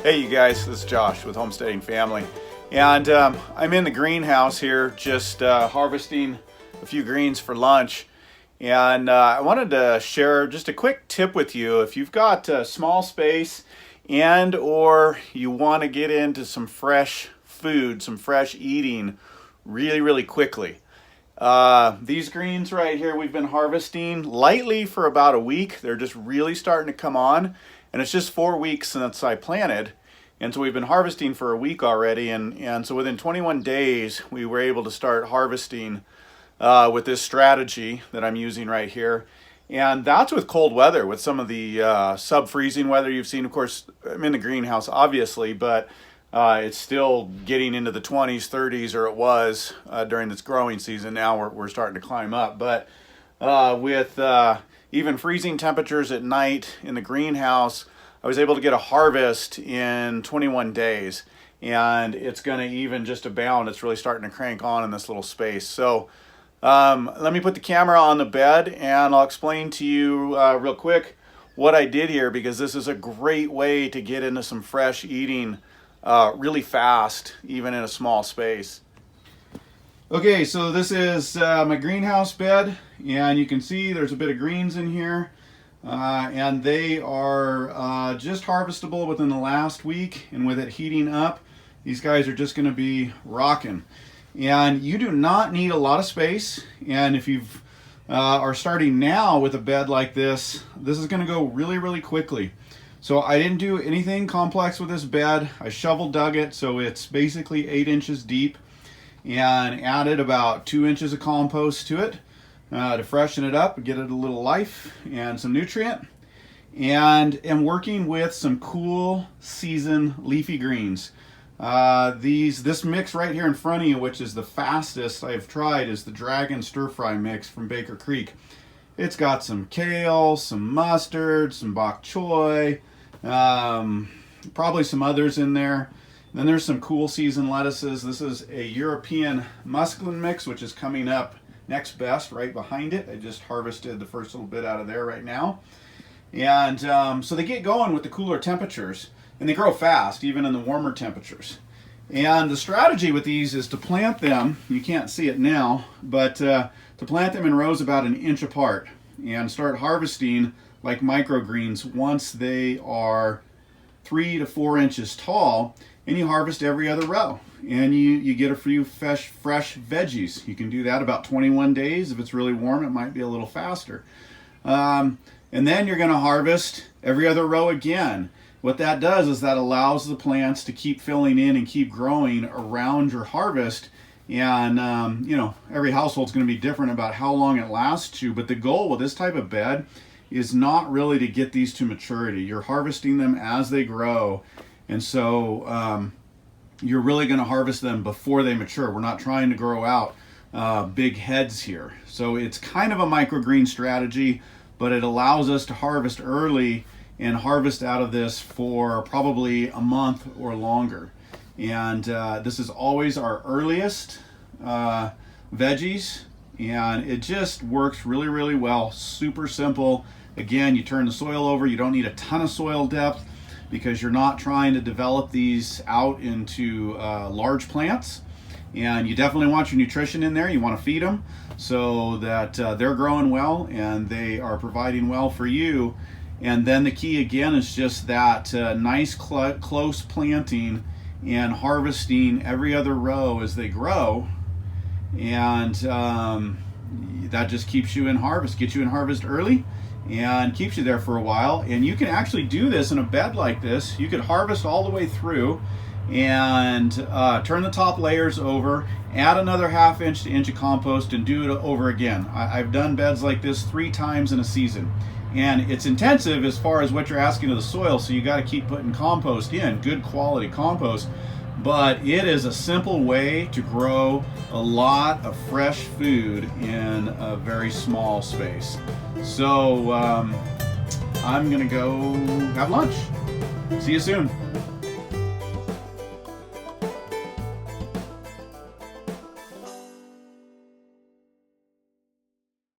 Hey you guys, this is Josh with Homesteading Family, and I'm in the greenhouse here just harvesting a few greens for lunch, and I wanted to share just a quick tip with you. If you've got a small space and or you want to get into some fresh food, some fresh eating really quickly. These greens right here we've been harvesting lightly for about a week. They're just really starting to come on. And it's just 4 weeks since I planted. And so we've been harvesting for a week already. And so within 21 days, we were able to start harvesting with this strategy that I'm using right here. And that's with cold weather, with some of the sub-freezing weather you've seen. Of course, I'm in the greenhouse, obviously, but it's still getting into the 20s, 30s, or it was during this growing season. Now we're starting to climb up. But with even freezing temperatures at night in the greenhouse, I was able to get a harvest in 21 days, and it's going to even just abound. It's really starting to crank on in this little space. So let me put the camera on the bed and I'll explain to you real quick what I did here, because this is a great way to get into some fresh eating really fast, even in a small space. Okay, so this is my greenhouse bed, and you can see there's a bit of greens in here, and they are just harvestable within the last week, and with it heating up, these guys are just going to be rocking. And you do not need a lot of space, and if you are starting now with a bed like this is going to go really quickly. So I didn't do anything complex with this bed. I shovel dug it, so it's basically 8 inches deep, and added about 2 inches of compost to it to freshen it up and get it a little life and some nutrient. And am working with some cool season leafy greens. This mix right here in front of you, which is the fastest I've tried, is the Dragon Stir Fry mix from Baker Creek. It's got some kale, some mustard, some bok choy, probably some others in there. Then there's some cool season lettuces. This is a European Musclin mix, which is coming up next best right behind it. I just harvested the first little bit out of there right now. And so they get going with the cooler temperatures, and they grow fast, even in the warmer temperatures. And the strategy with these is to plant them, you can't see it now, but to plant them in rows about 1 inch apart and start harvesting like microgreens once they are 3 to 4 inches tall. And you harvest every other row, and you get a few fresh veggies. You can do that about 21 days. If it's really warm, it might be a little faster. And then you're going to harvest every other row again. What that does is that allows the plants to keep filling in and keep growing around your harvest. And every household's going to be different about how long it lasts you. But the goal with this type of bed is not really to get these to maturity. You're harvesting them as they grow. And so you're really going to harvest them before they mature. We're not trying to grow out big heads here. So it's kind of a microgreen strategy, but it allows us to harvest early and harvest out of this for probably a month or longer. And this is always our earliest veggies, and it just works really well. Super simple. Again, you turn the soil over. You don't need a ton of soil depth, because you're not trying to develop these out into large plants. And you definitely want your nutrition in there. You want to feed them so that they're growing well and they are providing well for you. And then the key again is just that nice close planting and harvesting every other row as they grow. And that just keeps you in harvest, gets you in harvest early, and keeps you there for a while. And you can actually do this in a bed like this. You could harvest all the way through and turn the top layers over, add another 1/2 inch to inch of compost, and do it over again. I've done beds like this 3 times in a season. And it's intensive as far as what you're asking of the soil, so you got to keep putting compost in, good quality compost. But it is a simple way to grow a lot of fresh food in a very small space. So I'm gonna go have lunch. See you soon.